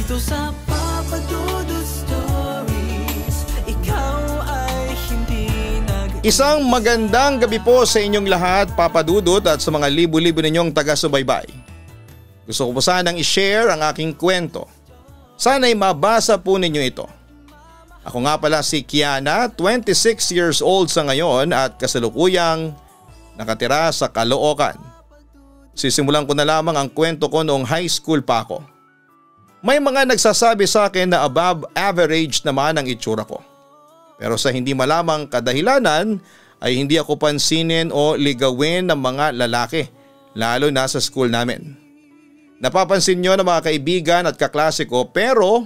Dito sa Papa Dudut Stories, ikaw ay hindi Isang magandang gabi po sa inyong lahat, Papa Dudut, at sa mga libu-libo ninyong taga-subaybay. Gusto ko po sanang i-share ang aking kwento. Sana'y mabasa po ninyo ito. Ako nga pala si Kiana, 26 years old sa ngayon at kasalukuyang nakatira sa Caloocan. Sisimulan ko na lamang ang kwento ko noong high school pa ako. May mga nagsasabi sa akin na above average naman ang itsura ko. Pero sa hindi malamang kadahilanan ay hindi ako pansinin o ligawin ng mga lalaki, lalo na sa school namin. Napapansin nyo ng mga kaibigan at kaklase ko, pero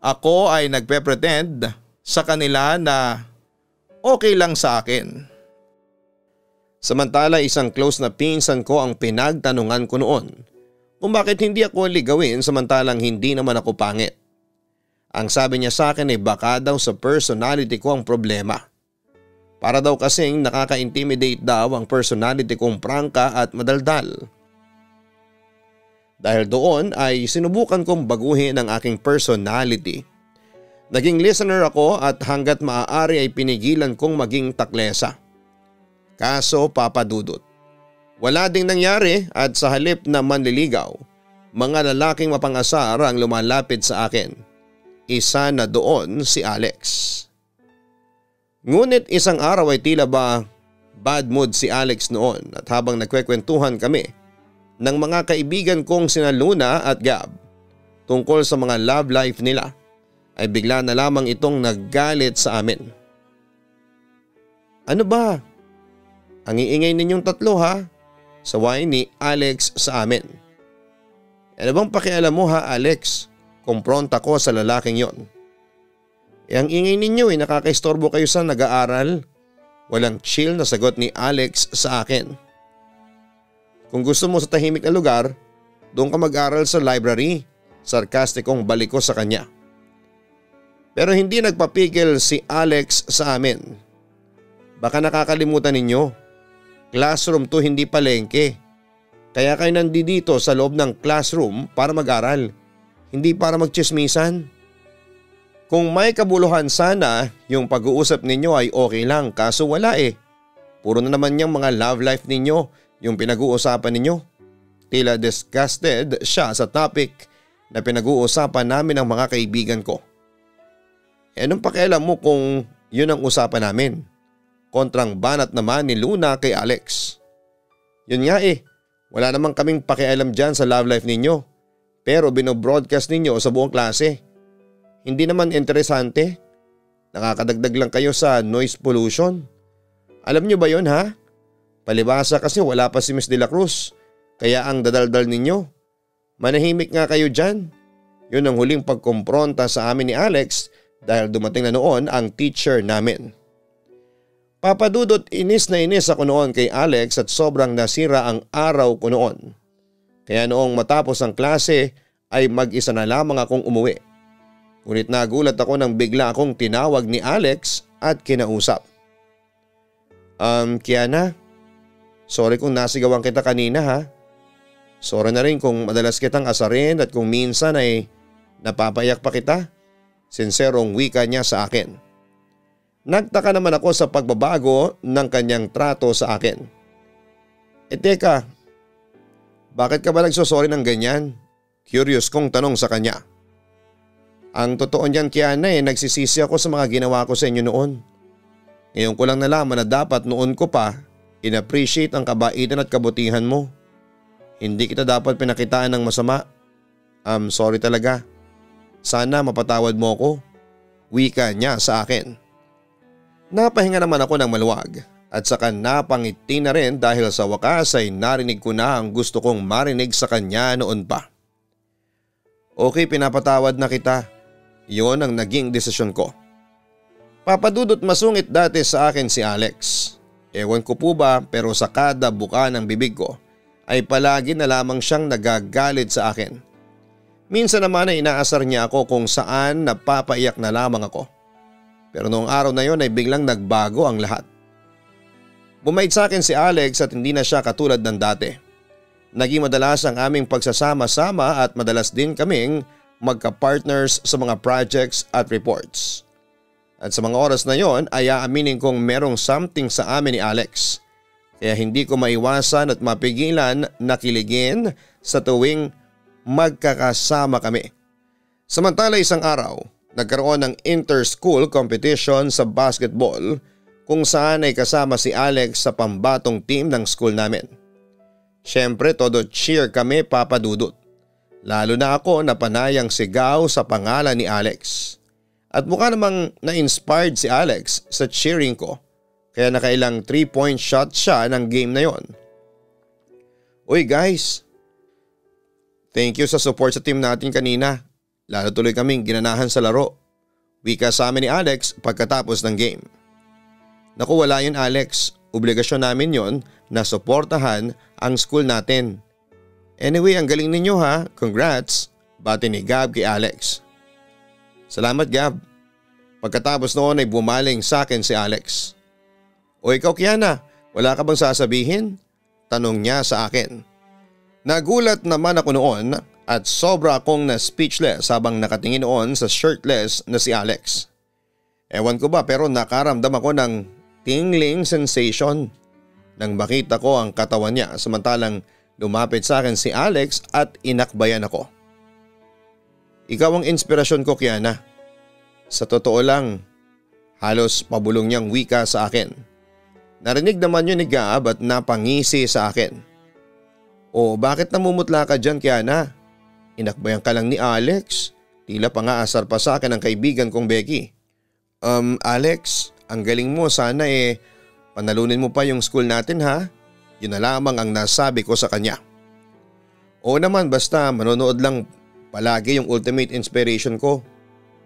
ako ay nagpe-pretend sa kanila na okay lang sa akin. Samantala isang close na pinsan ko ang pinagtanungan ko noon kung bakit hindi ako ligawin samantalang hindi naman ako pangit. Ang sabi niya sa akin ay baka daw sa personality ko ang problema. Para daw kasing nakaka-intimidate daw ang personality kong prangka at madaldal. Dahil doon ay sinubukan kong baguhin ang aking personality. Naging listener ako at hanggat maaari ay pinigilan kong maging taklesa. Kaso Papa Dudut, wala ding nangyari at sa halip na manliligaw, mga lalaking mapangasar ang lumalapit sa akin. Isa na doon si Alex. Ngunit isang araw ay tila ba bad mood si Alex noon at habang nagkwekwentuhan kami ng mga kaibigan kong sina Luna at Gab tungkol sa mga love life nila ay bigla na lamang itong naggalit sa amin. Ano ba? Ang iingay ninyong tatlo ha? Saway ni Alex sa amin. Ano bang pakialam mo ha Alex? Kumpronta ko sa lalaking yon. Ang ingay ninyo nakakaistorbo kayo sa nag-aaral. Walang chill na sagot ni Alex sa akin. Kung gusto mo sa tahimik na lugar, doon ka mag-aral sa library. Sarkastikong balik ko sa kanya. Pero hindi nagpapigil si Alex sa amin. Baka nakakalimutan ninyo. Classroom to, hindi palengke. Kaya kayo nandito sa loob ng classroom para mag-aral. Hindi para magtsismisan. Kung may kabuluhan sana, yung pag-uusap ninyo ay okay lang, kaso wala Puro na naman yung mga love life ninyo yung pinag-uusapan ninyo. Tila disgusted siya sa topic na pinag-uusapan namin ng mga kaibigan ko. Anong pakialam mo kung yun ang usapan namin? Kontrang banat naman ni Luna kay Alex. Yun nga wala namang kaming pakialam dyan sa love life ninyo. Pero binobroadcast ninyo sa buong klase. Hindi naman interesante. Nakakadagdag lang kayo sa noise pollution. Alam nyo ba yun ha? Palibasa kasi wala pa si Miss De La Cruz. Kaya ang dadaldal ninyo. Manahimik nga kayo dyan. Yun ang huling pagkompronta sa amin ni Alex dahil dumating na noon ang teacher namin. Papa Dudut, inis na inis ako noon kay Alex at sobrang nasira ang araw ko noon. Kaya noong matapos ang klase ay mag-isa na lamang akong umuwi. Ngunit nagulat ako nang bigla akong tinawag ni Alex at kinausap. Kiana, sorry kung nasigawan kita kanina ha. Sorry na rin kung madalas kitang asarin at kung minsan ay napapayak pa kita. Sinserong wika niya sa akin. Nagtaka naman ako sa pagbabago ng kanyang trato sa akin. Teka, bakit ka ba nagsosorry ng ganyan? Curious kong tanong sa kanya. Ang totoo niyan Kiana nagsisisi ako sa mga ginawa ko sa inyo noon. Ngayon ko lang nalaman na dapat noon ko pa in-appreciate ang kabaitan at kabutihan mo. Hindi kita dapat pinakitaan ng masama. I'm sorry talaga. Sana mapatawad mo ako. Wika niya sa akin. Napahinga naman ako ng maluwag at saka napangiti na rin dahil sa wakas ay narinig ko na ang gusto kong marinig sa kanya noon pa. Okay, pinapatawad na kita. Iyon ang naging desisyon ko. Papa Dudut, masungit dati sa akin si Alex. Ewan ko po ba pero sa kada buka ng bibig ko ay palagi na lamang siyang nagagalit sa akin. Minsan naman ay inaasar niya ako kung saan napapaiyak na lamang ako. Pero noong araw na yon ay biglang nagbago ang lahat. Bumait sa akin si Alex at hindi na siya katulad ng dati. Naging madalas ang aming pagsasama-sama at madalas din kaming magka-partners sa mga projects at reports. At sa mga oras na yon ay aaminin kong merong something sa amin ni Alex. Kaya hindi ko maiwasan at mapigilan na kiligin sa tuwing magkakasama kami. Samantala isang araw, nagkaroon ng inter-school competition sa basketball kung saan ay kasama si Alex sa pambatong team ng school namin. Siyempre todo cheer kami papadudot. Lalo na ako na panayang sigaw sa pangalan ni Alex. At mukha namang na-inspired si Alex sa cheering ko. Kaya nakailang 3-point shot siya ng game na yon. Uy guys, thank you sa support sa team natin kanina. Lalo tuloy kaming ginanahan sa laro. Wika sa amin ni Alex pagkatapos ng game. Naku wala yun Alex, obligasyon namin yon na suportahan ang school natin. Anyway, ang galing ninyo ha, congrats, bati ni Gab kay Alex. Salamat Gab. Pagkatapos noon ay bumaling sa akin si Alex. O ikaw Kiana, wala ka bang sasabihin? Tanong niya sa akin. Nagulat naman ako noon at sobra akong na-speechless habang nakatingin noon sa shirtless na si Alex. Ewan ko ba pero nakaramdam ako ng tingling sensation nang makita ko ang katawan niya samantalang lumapit sa akin si Alex at inakbayan ako. Ikaw ang inspirasyon ko Kiana. Sa totoo lang, halos pabulong niyang wika sa akin. Narinig naman yun ni Gab at napangisi sa akin. O bakit namumutla ka dyan Kiana? Inakbayan ka lang ni Alex. Tila pangaasar pa sa akin ang kaibigan kong Becky. Alex, ang galing mo sana panalunin mo pa yung school natin ha? Yun na lamang ang nasabi ko sa kanya. Oo naman basta manonood lang palagi yung ultimate inspiration ko.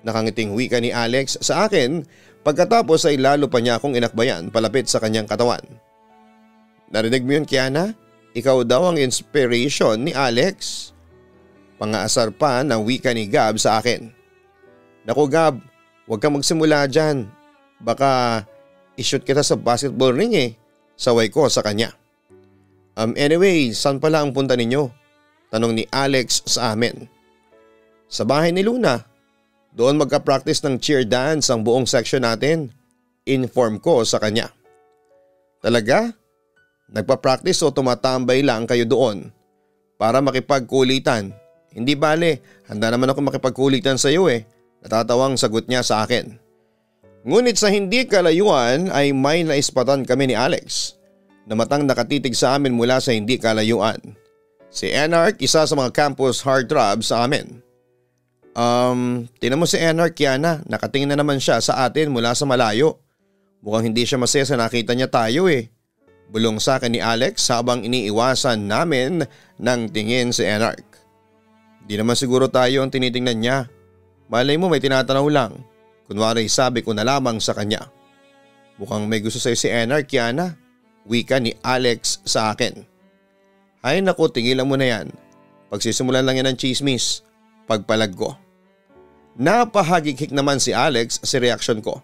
Nakangiting wika ni Alex sa akin pagkatapos ay lalo pa niya akong inakbayan palapit sa kanyang katawan. Narinig mo yun Kiana? Ikaw daw ang inspiration ni Alex. Pangaasar pa ng wika ni Gab sa akin. Naku Gab, huwag kang magsimula dyan. Baka ishoot kita sa basketball ring Saway ko sa kanya. Anyway, saan pala ang punta ninyo? Tanong ni Alex sa amin. Sa bahay ni Luna. Doon magka-practice ng cheer dance ang buong section natin. Inform ko sa kanya. Talaga? Nagpa-practice o tumatambay lang kayo doon para makipagkulitan? Hindi bale, handa naman ako makipagkulitan sa iyo Natatawang sagot niya sa akin. Ngunit sa hindi kalayuan ay may naispatan kami ni Alex na matang nakatitig sa amin mula sa hindi kalayuan. Si Enark, isa sa mga campus heartthrob sa amin. Tingnan mo si Enark Kiana, nakatingin na naman siya sa atin mula sa malayo. Mukhang hindi siya masaya sa nakita niya tayo Bulong sa akin ni Alex habang iniiwasan namin ng tingin si Enark. Di naman siguro tayo ang tinitingnan niya. Malay mo may tinatanaw lang. Kunwari sabi ko na lamang sa kanya. Mukhang may gusto sa'yo si Enark Kiana. Wika ni Alex sa akin. Ay naku, tigilan mo na yan. Pagsisimulan lang yan ng chismis. Pagpalag ko. Napahagikik naman si Alex sa reaksyon ko.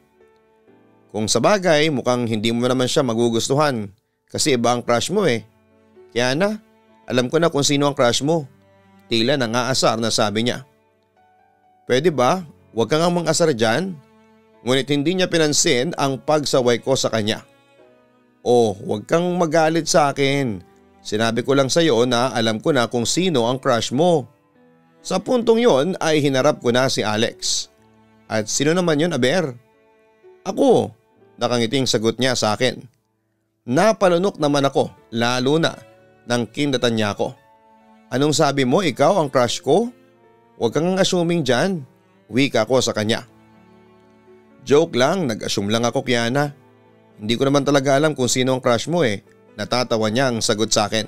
Kung sa bagay mukhang hindi mo naman siya magugustuhan kasi iba ang crush mo Kiana, alam ko na kung sino ang crush mo. Tila nangaasar na sabi niya. Pwede ba? Huwag kang mang-asar dyan. Ngunit hindi niya pinansin ang pagsaway ko sa kanya. Oh, huwag kang magalit sa akin. Sinabi ko lang sa iyo na alam ko na kung sino ang crush mo. Sa puntong yon ay hinarap ko na si Alex. At sino naman yon Aber? Ako, nakangiting sagot niya sa akin. Napalunok naman ako lalo na nang kindatan niya ako. Anong sabi mo, ikaw ang crush ko? Huwag kang assuming dyan. Wika ko sa kanya. Joke lang, nag-assume lang ako Kiana. Hindi ko naman talaga alam kung sino ang crush mo Natatawa niya ang sagot sa akin.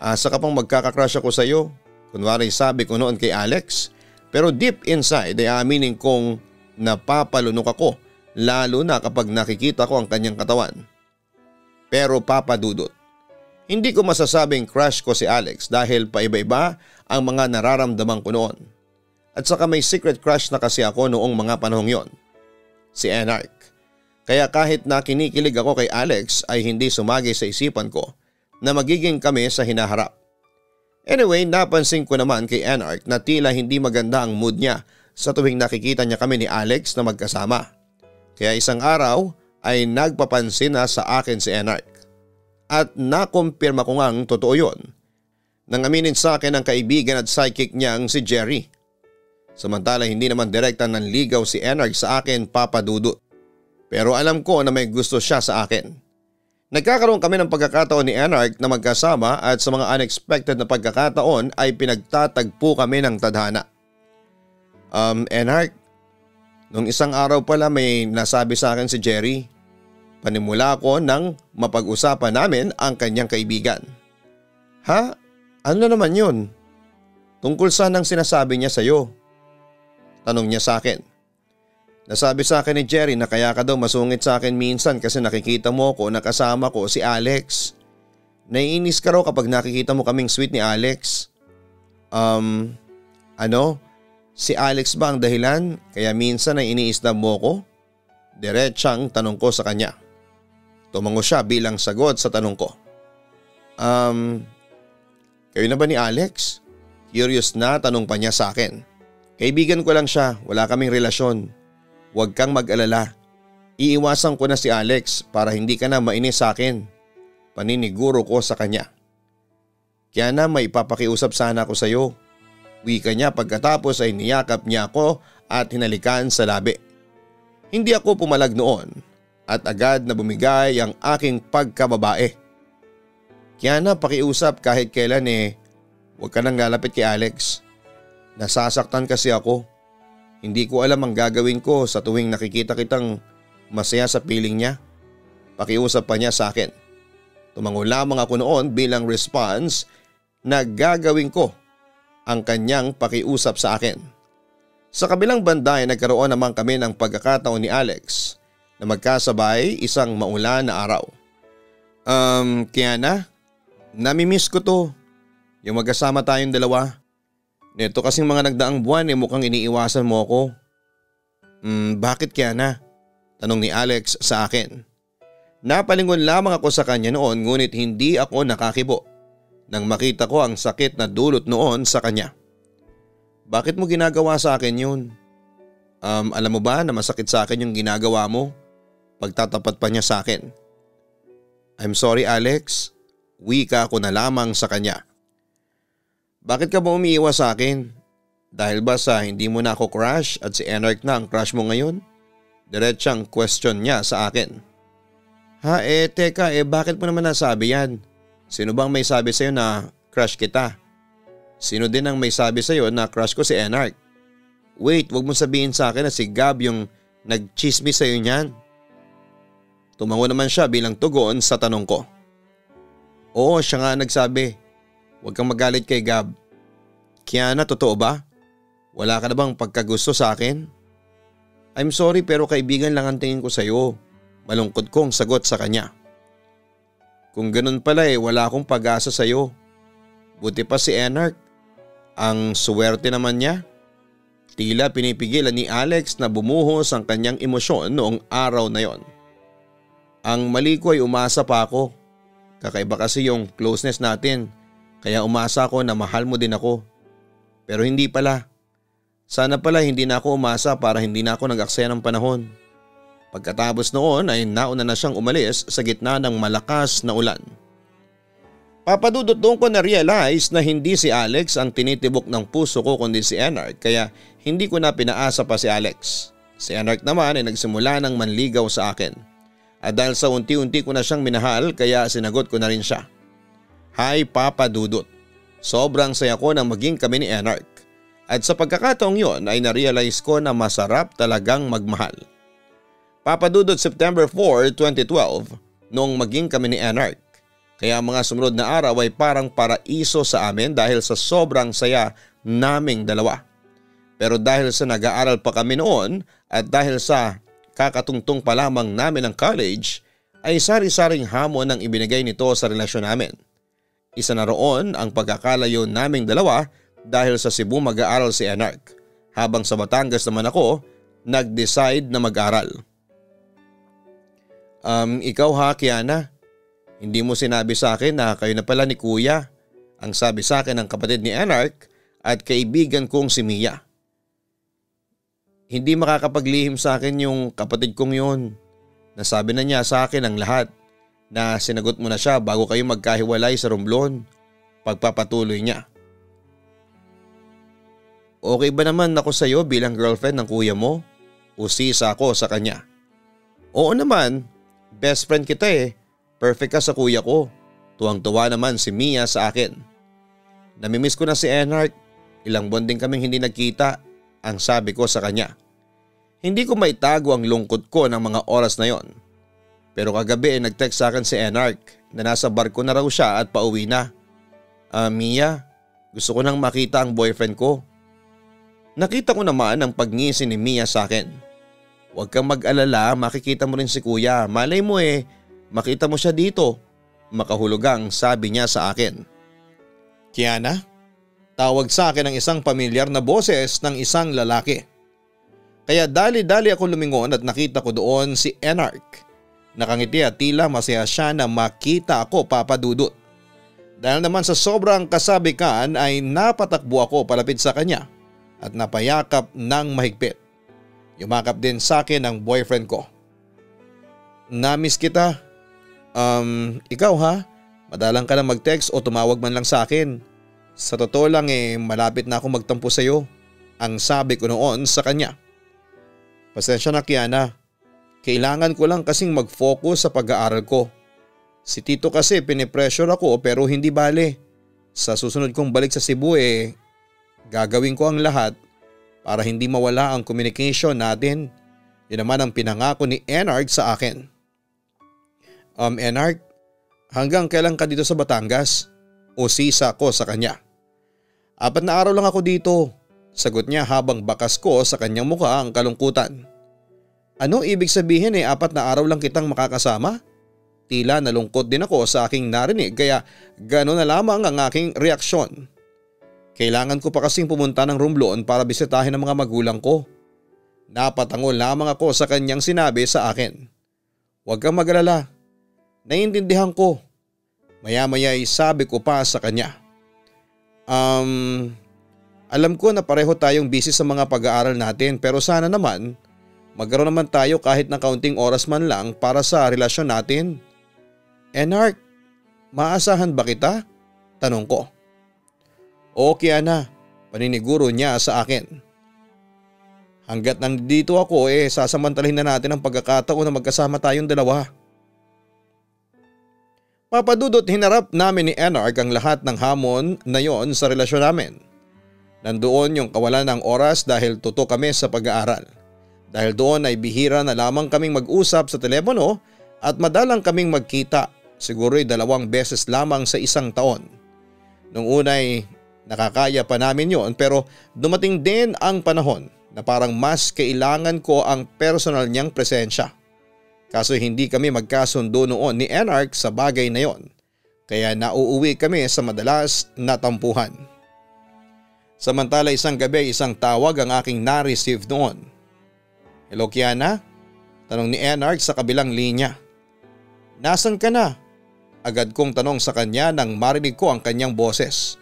Asa ka pang magkakakrush ako sa iyo? Kunwari sabi ko noon kay Alex. Pero deep inside ay aminin kong napapalunok ako lalo na kapag nakikita ko ang kanyang katawan. Pero papadudot. Hindi ko masasabing crush ko si Alex dahil paiba-iba ang mga nararamdaman ko noon. At saka may secret crush na kasi ako noong mga panahong yon. Si Enark. Kaya kahit na kinikilig ako kay Alex ay hindi sumagi sa isipan ko na magiging kami sa hinaharap. Anyway, napansin ko naman kay Enark na tila hindi maganda ang mood niya sa tuwing nakikita niya kami ni Alex na magkasama. Kaya isang araw ay nagpapansin na sa akin si Enark. At nakumpirma ko ngang totoo yun. Nang aminin sa akin ang kaibigan at sidekick niyang si Jerry. Samantala hindi naman direkta nanligaw si Enark sa akin, Papa Dudut. Pero alam ko na may gusto siya sa akin. Nagkakaroon kami ng pagkakataon ni Enark na magkasama at sa mga unexpected na pagkakataon ay pinagtatagpo kami ng tadhana. Enark, nung isang araw pala may nasabi sa akin si Jerry. Panimula ko nang mapag-usapan namin ang kanyang kaibigan. Ha? Ano na naman yun? Tungkol saan ang sinasabi niya sa'yo? Tanong niya sa akin. Nasabi sa akin ni Jerry na kaya ka daw masungit sa akin minsan kasi nakikita mo ko na kasama ko si Alex. Naiinis ka raw kapag nakikita mo kaming sweet ni Alex. Ano? Si Alex ba ang dahilan kaya minsan ay iniisda mo ko? Diretsang tanong ko sa kanya. Tumango siya bilang sagot sa tanong ko. Kayo na ba ni Alex? Curious na tanong pa niya sa akin. Kaibigan ko lang siya, wala kaming relasyon. Huwag kang mag-alala. Iiwasan ko na si Alex para hindi ka na mainis sa akin. Paniniguro ko sa kanya. Kaya na may papakiusap sana ako sa iyo. Wika niya pagkatapos ay niyakap niya ako at hinalikan sa labi. Hindi ako pumalag noon at agad na bumigay ang aking pagkababae. Kaya na pakiusap kahit kailan huwag ka nang lalapit kay Alex. Nasasaktan kasi ako. Hindi ko alam ang gagawin ko sa tuwing nakikita kitang masaya sa piling niya. Pakiusap pa niya sa akin. Tumango lamang ako noon bilang response na gagawin ko ang kanyang pakiusap sa akin. Sa kabilang banda ay nagkaroon naman kami ng pagkakataon ni Alex na magkasabay isang maulan na araw. Kiana, namimiss ko to. Yung magkasama tayong dalawa. Neto kasing mga nagdaang buwan mukhang iniiwasan mo ako. Bakit Kiana? Tanong ni Alex sa akin. Napalingon lamang ako sa kanya noon ngunit hindi ako nakakibo nang makita ko ang sakit na dulot noon sa kanya. Bakit mo ginagawa sa akin yun? Alam mo ba na masakit sa akin yung ginagawa mo? Pagtatapat pa niya sa akin. I'm sorry Alex, wika ko na lamang sa kanya. Bakit ka ba umiiwas sa akin? Dahil ba sa hindi mo na ako crush at si Enark na ang crush mo ngayon? Diretsang question niya sa akin. Ha teka bakit mo naman nasabi yan? Sino bang may sabi sa'yo na crush kita? Sino din ang may sabi sa'yo na crush ko si Enark? Wait, wag mo sabihin sa akin na si Gab yung nagchismis sa'yo niyan. Tumango naman siya bilang tugon sa tanong ko. Oo, siya nga nagsabi. Huwag kang magalit kay Gab. Kiana, totoo ba? Wala ka na bang pagkagusto sa akin? I'm sorry pero kaibigan lang ang tingin ko sa'yo. Malungkot kong sagot sa kanya. Kung ganun pala wala akong pag-asa sa'yo. Buti pa si Enark. Ang suwerte naman niya. Tila pinipigilan ni Alex na bumuhos ang kanyang emosyon noong araw na yon. Ang mali ko ay umasa pa ako. Kakaiba kasi yung closeness natin. Kaya umasa ako na mahal mo din ako. Pero hindi pala. Sana pala hindi na ako umasa para hindi na ako nag-aksaya ng panahon. Pagkatapos noon ay nauna na siyang umalis sa gitna ng malakas na ulan. Papadudot doon ko na-realize na hindi si Alex ang tinitibok ng puso ko kundi si Enark kaya hindi ko na pinaasa pa si Alex. Si Enark naman ay nagsimula ng manligaw sa akin. At dahil sa unti-unti ko na siyang minahal kaya sinagot ko na rin siya. Hi Papa Dudut, sobrang saya ko nang maging kami ni Enark. At sa pagkakataong yon ay na-realize ko na masarap talagang magmahal. Papa Dudut, September 4, 2012 noong maging kami ni Enark. Kaya mga sumunod na araw ay parang paraiso sa amin dahil sa sobrang saya naming dalawa. Pero dahil sa nag-aaral pa kami noon at dahil sa kakatungtong pa lamang namin ng college ay sari-saring hamon ang ibinigay nito sa relasyon namin. Isa na roon ang pagkakalayo naming dalawa dahil sa Cebu mag-aaral si Enark habang sa Batangas naman ako nag-decide na mag-aral. Ikaw ha Kiana, hindi mo sinabi sa akin na kayo na pala ni Kuya ang sabi sa akin ng kapatid ni Enark at kaibigan kong si Mia. Hindi makakapaglihim sa akin yung kapatid kong yun. Nasabi na niya sa akin ang lahat na sinagot mo na siya bago kayo magkahiwalay sa Romblon. Pagpapatuloy niya. Okay ba naman ako sa iyo bilang girlfriend ng kuya mo? Usisa ako sa kanya. Oo naman, best friend kita eh. Perfect ka sa kuya ko. Tuwang-tuwa naman si Mia sa akin. Namimiss ko na si Enark. Ilang buwan din kaming hindi nagkita, ang sabi ko sa kanya. Hindi ko maitago ang lungkot ko ng mga oras na yon. Pero kagabi nag-text sa akin si Enark na nasa barko na raw siya at pauwi na. Mia, gusto ko nang makita ang boyfriend ko. Nakita ko naman ang pagngisi ni Mia sa akin. Huwag kang mag-alala, makikita mo rin si kuya. Malay mo makita mo siya dito. Makahulugang sabi niya sa akin. Kiana, tawag sa akin ng isang pamilyar na boses ng isang lalaki. Kaya dali-dali ako lumingon at nakita ko doon si Enark. Nakangiti at tila masaya siya na makita ako, Papa Dudut. Dahil naman sa sobrang kasabikan ay napatakbo ako palapit sa kanya at napayakap ng mahigpit. Yumakap din sa akin ang boyfriend ko. Namiss kita. Ikaw ha? Madalang ka na mag-text o tumawag man lang sa akin. Sa totoo lang malapit na ako magtampo sa iyo. Ang sabi ko noon sa kanya. Pasensya na Kiana. Kailangan ko lang kasing mag-focus sa pag-aaral ko. Si Tito kasi pinipressure ako pero hindi bale. Sa susunod kong balik sa Cebu gagawin ko ang lahat para hindi mawala ang communication natin. Yun naman ang pinangako ni Enark sa akin. Enark, hanggang kailan ka dito sa Batangas? Usisa ko sa kanya. 4 na araw lang ako dito. Sagot niya habang bakas ko sa kanyang mukha ang kalungkutan. Ano ibig sabihin 4 na araw lang kitang makakasama? Tila nalungkot din ako sa aking narinig kaya gano'n na lamang ang aking reaksyon. Kailangan ko pa kasing pumunta ng Romblon para bisitahin ang mga magulang ko. Napatangol lamang ako sa kanyang sinabi sa akin. Huwag kang mag-alala. Naiintindihan ko. Maya-maya sabi ko pa sa kanya. Alam ko na pareho tayong busy sa mga pag-aaral natin pero sana naman magkaroon naman tayo kahit na kaunting oras man lang para sa relasyon natin. Enark, maasahan ba kita? Tanong ko. Oo Kiana, paniniguro niya sa akin. Hanggat nandito ako sasamantalahin na natin ang pagkakataon na magkasama tayong dalawa. Papa Dudut, hinarap namin ni Enark ang lahat ng hamon na yon sa relasyon namin. Nandoon yung kawalan ng oras dahil tutok kami sa pag-aaral. Dahil doon ay bihira na lamang kaming mag-usap sa telepono at madalang kaming magkita, siguro'y 2 beses lamang sa isang taon. Nung una'y nakakaya pa namin yon pero dumating din ang panahon na parang mas kailangan ko ang personal niyang presensya. Kaso hindi kami magkasundo noon ni Enark sa bagay na yon kaya nauuwi kami sa madalas na tampuhan. Samantala isang gabi isang tawag ang aking na-receive noon. Hello Kiana? Tanong ni Enark sa kabilang linya. Nasaan ka na? Agad kong tanong sa kanya nang marinig ko ang kanyang boses.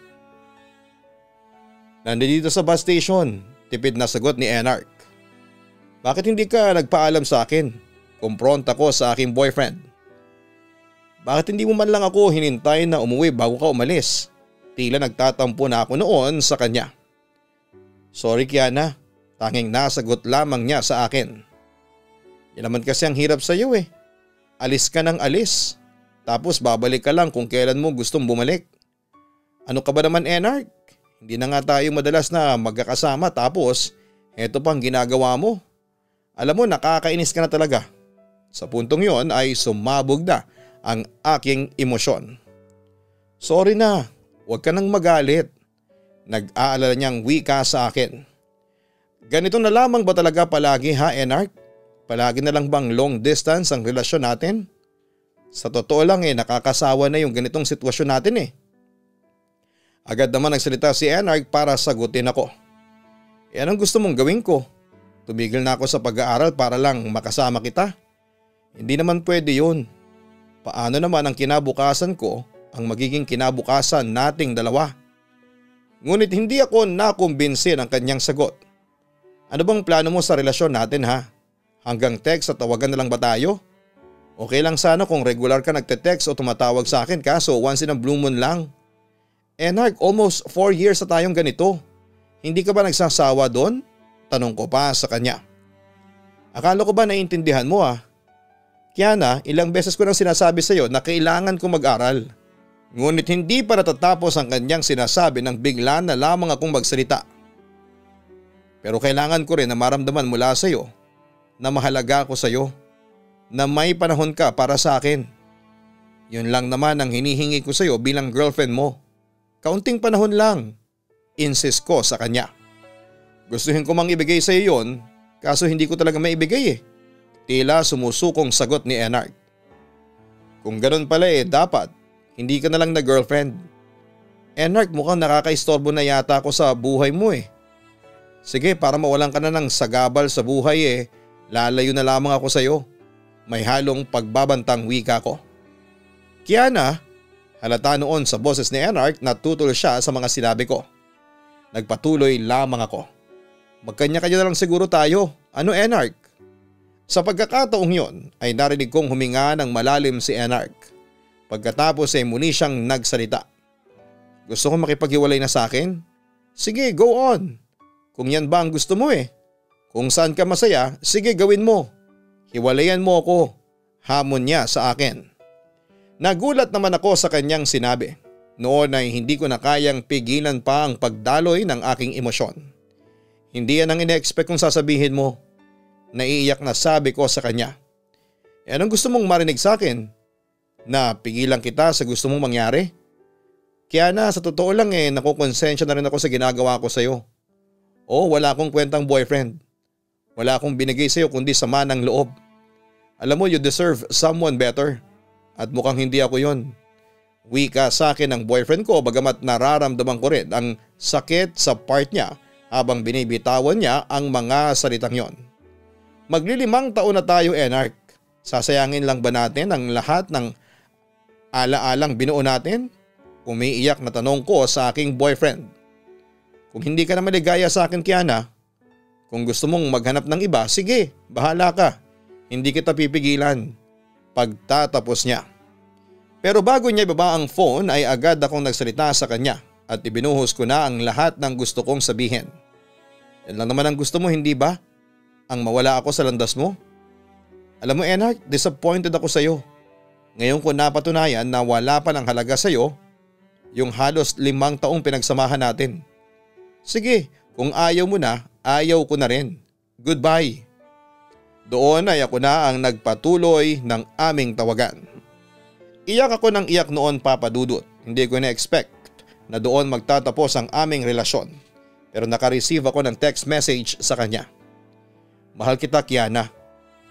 Nandito sa bus station, tipid na sagot ni Enark. Bakit hindi ka nagpaalam sa akin? Kumpronta ko sa aking boyfriend. Bakit hindi mo man lang ako hinintay na umuwi bago ka umalis? Tila nagtatampo na ako noon sa kanya. Sorry Kiana, tanging nasagot lamang niya sa akin. Yan naman kasi ang hirap sa iyo Alis ka ng alis. Tapos babalik ka lang kung kailan mo gustong bumalik. Ano ka ba naman Enark? Hindi na nga tayo madalas na magkakasama tapos eto pang ginagawa mo. Alam mo nakakainis ka na talaga. Sa puntong yon ay sumabog na ang aking emosyon. Sorry na, huwag ka nang magalit. Nag-aalala niyang wika sa akin. Ganito na lamang ba talaga palagi ha Enark? Palagi na lang bang long distance ang relasyon natin? Sa totoo lang nakakasawa na yung ganitong sitwasyon natin Agad naman nagsalita si Enark para sagutin ako. Anong gusto mong gawin ko? Tumigil na ako sa pag-aaral para lang makasama kita? Hindi naman pwede yun. Paano naman ang kinabukasan ko ang magiging kinabukasan nating dalawa. Ngunit hindi ako nakumbinsi ng kanyang sagot. Ano bang plano mo sa relasyon natin ha? Hanggang text at tawagan na lang ba tayo? Okay lang sana kung regular ka nagte-text o tumatawag sa akin kaso once in a blue moon lang. Nark, almost 4 years na tayong ganito. Hindi ka ba nagsasawa doon? Tanong ko pa sa kanya. Akala ko ba naiintindihan mo ah? Kiana, ilang beses ko nang sinasabi sa iyo na kailangan kong mag-aral. Ngunit hindi pa natatapos ang kanyang sinasabi nang bigla na lamang akong magsalita. Pero kailangan ko rin na maramdaman mula sa iyo na mahalaga ako sa iyo. Na may panahon ka para sa akin. Yun lang naman ang hinihingi ko sa iyo bilang girlfriend mo. Kaunting panahon lang. Insist ko sa kanya. Gustuhin ko mang ibigay sa iyo yun kaso hindi ko talaga maibigay eh. Tila sumusukong sagot ni Enark. Kung ganun pala dapat hindi ka na lang na girlfriend. Enark, mukhang nakakaistorbo na yata ako sa buhay mo eh. Sige, para mawalan ka na ng sagabal sa buhay lalayo na lamang ako sa iyo. May halong pagbabantang wika ko. Kiana, halata noon sa boses ni Enark na tutol siya sa mga sinabi ko. Nagpatuloy lamang ako. Magkanya-kanya na lang siguro tayo. Ano Enark? Sa pagkakataong yon ay narinig kong huminga ng malalim si Enark. Pagkatapos muli siyang nagsalita. Gusto ko makipaghiwalay na sa akin? Sige, go on. Kung yan ba ang gusto mo Kung saan ka masaya, sige gawin mo. Hiwalayan mo ako. Hamon niya sa akin. Nagulat naman ako sa kanyang sinabi. Noon ay hindi ko na kayang pigilan pa ang pagdaloy ng aking emosyon. Hindi yan ang ine-expect kong sasabihin mo. Naiiyak na sabi ko sa kanya. Anong gusto mong marinig sa akin? Na pigilan kita sa gusto mong mangyari? Kaya na sa totoo lang nakukonsensya na rin ako sa ginagawa ko sa iyo. Wala akong kwentang boyfriend. Wala akong binigay sa iyo kundi sama ng loob. Alam mo, you deserve someone better. At mukhang hindi ako yon. Wika sa akin ng boyfriend ko bagamat nararamdaman ko rin ang sakit sa part niya habang binibitawan niya ang mga salitang yon. Maglilimang taon na tayo Enark. Sasayangin lang ba natin ang lahat ng ala-alang binuo natin? Umiiyak na tanong ko sa aking boyfriend. Kung hindi ka na maligaya sa akin Kiana, kung gusto mong maghanap ng iba, sige, bahala ka. Hindi kita pipigilan. Pagtatapos niya. Pero bago niya ibaba ang phone ay agad akong nagsalita sa kanya at ibinuhos ko na ang lahat ng gusto kong sabihin. Yan lang naman ang gusto mo, hindi ba? Ang mawala ako sa landas mo? Alam mo Enark, disappointed ako sa iyo. Ngayon ko napatunayan na wala pa ng halaga sa iyo yung halos 5 taong pinagsamahan natin. Sige, kung ayaw mo na, ayaw ko na rin. Goodbye. Doon ay ako na ang nagpatuloy ng aming tawagan. Iyak ako ng iyak noon Papa Dudut. Hindi ko na-expect na doon magtatapos ang aming relasyon. Pero naka-receive ako ng text message sa kanya. Mahal kita Kiana.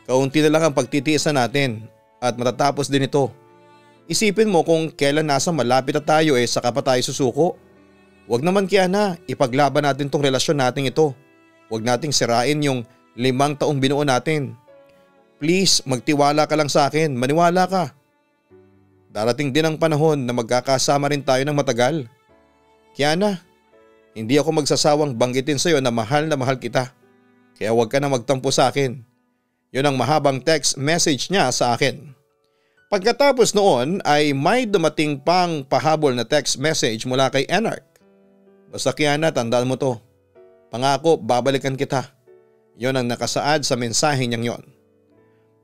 Kaunti na lang ang pagtitiisan natin at matatapos din ito. Isipin mo kung kailan nasa malapit na tayo saka pa tayo susuko. Huwag naman Kiana, ipaglaban natin tong relasyon natin ito. Huwag nating sirain yung 5 taong binuo natin. Please, magtiwala ka lang sa akin, maniwala ka. Darating din ang panahon na magkakasama rin tayo ng matagal. Kiana, hindi ako magsasawang banggitin sa iyo na mahal kita. Kaya huwag ka na magtampo sa akin. Yun ang mahabang text message niya sa akin. Pagkatapos noon ay may dumating pang pahabol na text message mula kay Enark. Basta Kiana, tandaan mo to. Pangako, babalikan kita. Yon ang nakasaad sa mensahe niyang yon.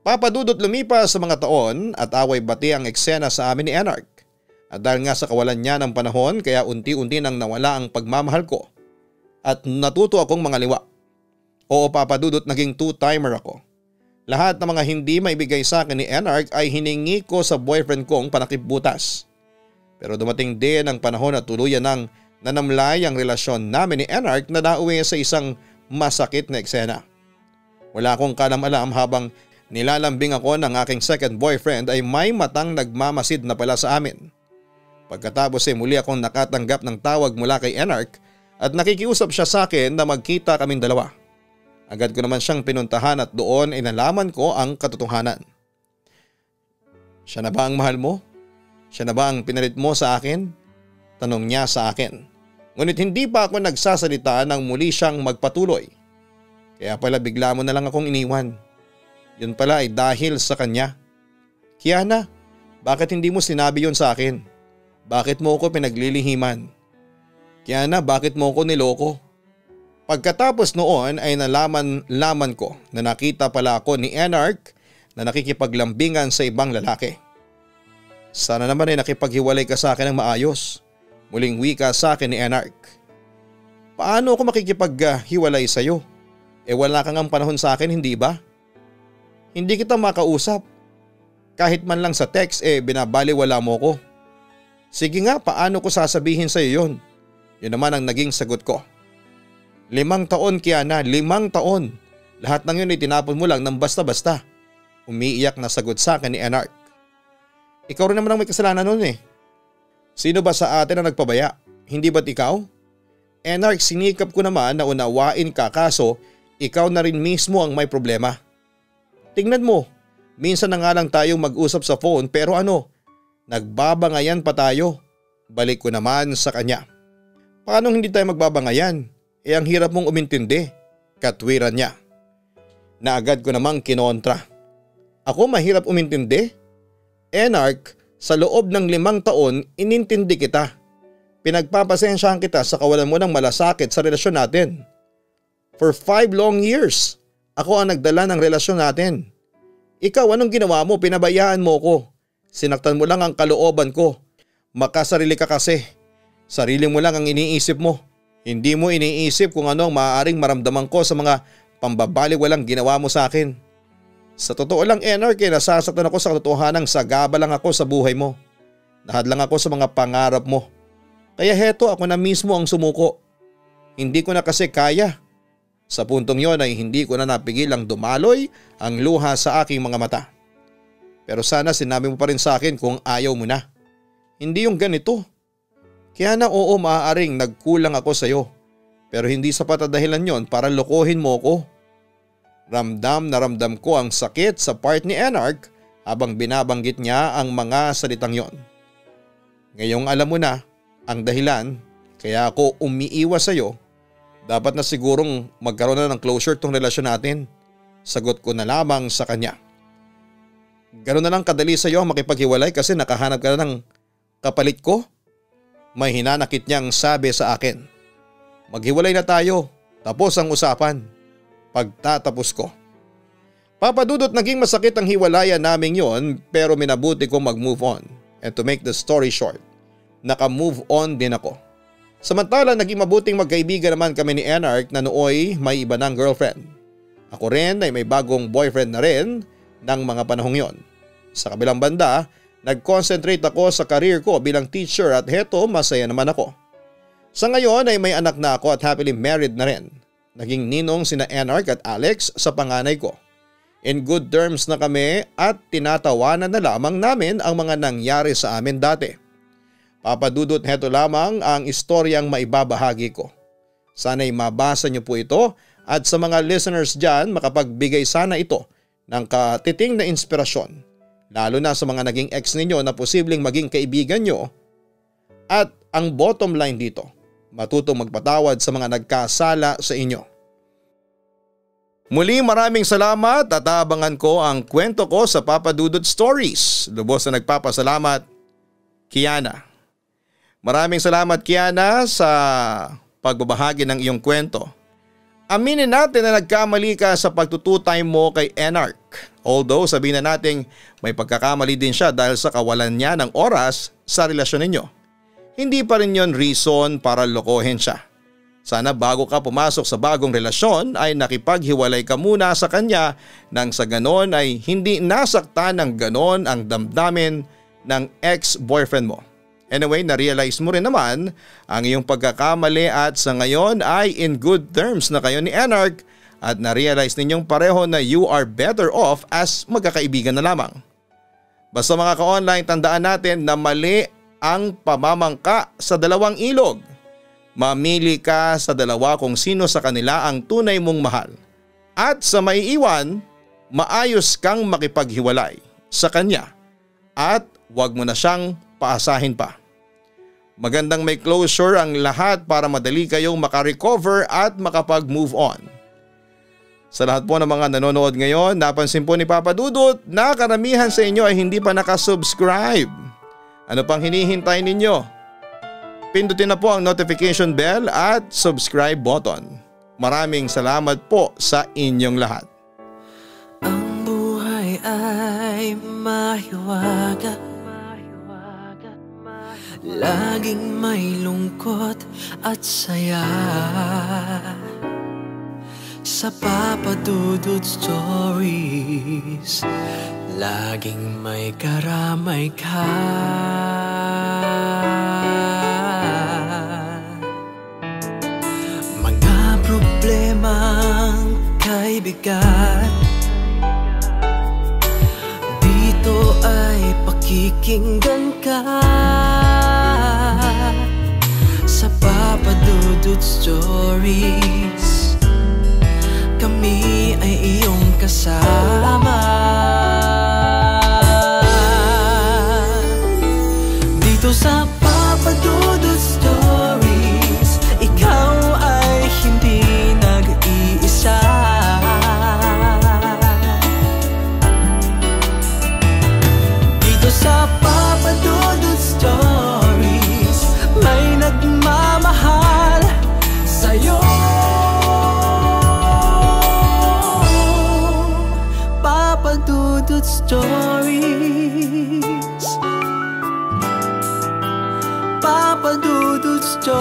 Papadudot lumipas sa mga taon at away bati ang eksena sa amin ni Enark. At dahil nga sa kawalan niya ng panahon kaya unti-unti nang nawala ang pagmamahal ko. At natuto akong mangaliwa. Oo Papadudot, naging 2-timer ako. Lahat ng mga hindi maibigay sa akin ni Enark ay hiningi ko sa boyfriend kong panakipbutas. Pero dumating din ang panahon na tuluyan ng nanamlay ang relasyon namin ni Enark na nauwi sa isang masakit na eksena. Wala akong kalam-alam habang nilalambing ako ng aking second boyfriend ay may matang nagmamasid na pala sa amin. Pagkatapos muli akong nakatanggap ng tawag mula kay Enark at nakikiusap siya sa akin na magkita kaming dalawa. Agad ko naman siyang pinuntahan at doon nalaman ko ang katotohanan. Siya na ba ang mahal mo? Siya na ba ang pinalit mo sa akin? Tanong niya sa akin. Ngunit hindi pa ako nagsasalita nang muli siyang magpatuloy. Kaya pala bigla mo na lang akong iniwan. Yun pala ay dahil sa kanya. Kiana, bakit hindi mo sinabi yon sa akin? Bakit mo ako pinaglilihiman? Kiana, bakit mo ako niloko? Pagkatapos noon ay nalaman ko na nakita pala ako ni Enark na nakikipaglambingan sa ibang lalaki. Sana naman ay nakipaghiwalay ka sa akin ng maayos. Muling wika sa akin ni Enark. Paano ako makikipaghiwalay sa iyo? Wala kang ang panahon sa akin, hindi ba? Hindi kita makausap. Kahit man lang sa text binabaliwala mo ko. Sige nga, paano ko sasabihin sa iyo yun? Yun naman ang naging sagot ko. 5 taon, Kiana, 5 taon. Lahat ng yun ay tinapon mo lang ng basta-basta. Umiiyak na sagot sa akin ni Enark. Ikaw rin naman ang may kasalanan nun eh. Sino ba sa atin ang nagpabaya? Hindi ba't ikaw? Enark, sinikap ko naman na unawain ka kaso ikaw na rin mismo ang may problema. Tingnan mo, minsan na nga lang tayong mag-usap sa phone pero nagbabangayan pa tayo. Balik ko naman sa kanya. Paano hindi tayo magbabangayan? Ang hirap mong umintindi. Katwiran niya. Na agad ko namang kinontra. Ako mahirap umintindi? Enark, sa loob ng 5 taon inintindi kita. Pinagpapasensyahan kita sa kawalan mo ng malasakit sa relasyon natin. For 5 long years, ako ang nagdala ng relasyon natin. Ikaw, anong ginawa mo? Pinabayaan mo ko. Sinaktan mo lang ang kalooban ko. Makasarili ka kasi. Sarili mo lang ang iniisip mo. Hindi mo iniisip kung ano ang maaaring maramdaman ko sa mga pambabaliwalang ginawa mo sa akin. Sa totoo lang, Enark, nasasaktan ako sa katotohanan, sagaba lang ako sa buhay mo. Nahadlang ako sa mga pangarap mo. Kaya heto, ako na mismo ang sumuko. Hindi ko na kasi kaya. Sa puntong yon ay hindi ko na napigilang dumaloy ang luha sa aking mga mata. Pero sana sinabi mo pa rin sa akin kung ayaw mo na. Hindi yung ganito. Kaya na oo, maaaring nagkulang ako sa iyo. Pero hindi sapat na dahilan yon para lokohin mo ko. Ramdam na ramdam ko ang sakit sa part ni Enark habang binabanggit niya ang mga salitang yon. Ngayong alam mo na ang dahilan kaya ako umiiwas sa iyo. Dapat na sigurong magkaroon na ng closure tong relasyon natin. Sagot ko na lamang sa kanya. Ganoon na lang kadali sa iyo makipaghiwalay kasi nakahanap ka na ng kapalit ko? May hinanakit niyang sabi sa akin. Maghiwalay na tayo. Tapos ang usapan. Pagtatapos ko. Papa Dudut, naging masakit ang hiwalayan naming yon pero minabuti kong mag-move on. And to make the story short, naka-move on din ako. Samantala naging mabuting magkaibigan naman kami ni Enark na nooy may iba ng girlfriend. Ako rin ay may bagong boyfriend na rin ng mga panahong yon. Sa kabilang banda, nag-concentrate ako sa career ko bilang teacher at heto masaya naman ako. Sa ngayon ay may anak na ako at happily married na rin. Naging ninong sina Enark at Alex sa panganay ko. In good terms na kami at tinatawanan na lamang namin ang mga nangyari sa amin dati. Papa Dudut, heto lamang ang istoryang maibabahagi ko. Sana'y mabasa niyo po ito at sa mga listeners dyan makapagbigay sana ito ng katiting na inspirasyon. Lalo na sa mga naging ex ninyo na posibleng maging kaibigan nyo. At ang bottom line dito, matutong magpatawad sa mga nagkasala sa inyo. Muli maraming salamat at abangan ko ang kwento ko sa Papa Dudut Stories. Lubos na nagpapasalamat, Kiana. Maraming salamat, Kiana, sa pagbabahagi ng iyong kwento. Aminin natin na nagkamali ka sa pagtututay mo kay Enark. Although sabihin na natin may pagkakamali din siya dahil sa kawalan niya ng oras sa relasyon ninyo. Hindi pa rin yon reason para lokohin siya. Sana bago ka pumasok sa bagong relasyon ay nakipaghiwalay ka muna sa kanya nang sa ganon ay hindi nasaktan ng ganon ang damdamin ng ex-boyfriend mo. Anyway, na-realize mo rin naman ang iyong pagkakamali at sa ngayon ay in good terms na kayo ni Enark at na-realize ninyong pareho na you are better off as magkakaibigan na lamang. Basta mga ka-online, tandaan natin na mali ang pamamangka sa dalawang ilog. Mamili ka sa dalawa kung sino sa kanila ang tunay mong mahal. At sa maiiwan, maayos kang makipaghiwalay sa kanya at huwag mo na siyang paasahin pa. Magandang may closure ang lahat para madali kayong makarecover at makapag-move on. Sa lahat po ng mga nanonood ngayon, napansin po ni Papa Dudut na karamihan sa inyo ay hindi pa nakasubscribe. Ano pang hinihintay ninyo? Pindutin na po ang notification bell at subscribe button. Maraming salamat po sa inyong lahat. Ang buhay ay mahiwaga, laging may lungkot at saya. Sa Papa Dudut Stories, laging may karamay ka. Mga problemang kay bigat, dito ay pakikinggan ka. Sa Papa Dudut Stories, kami ay iyong kasama. Dito sa Papa Dudut Stories, ikaw ay hindi nag-iisa. Dito sa Papa Dudut Stories, may nagmamahal sa'yo. Papa Dudut Stories, Papa Dudut Stories,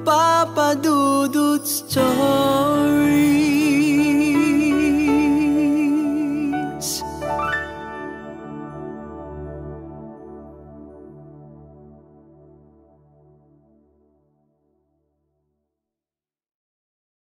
Papa Dudut Stories.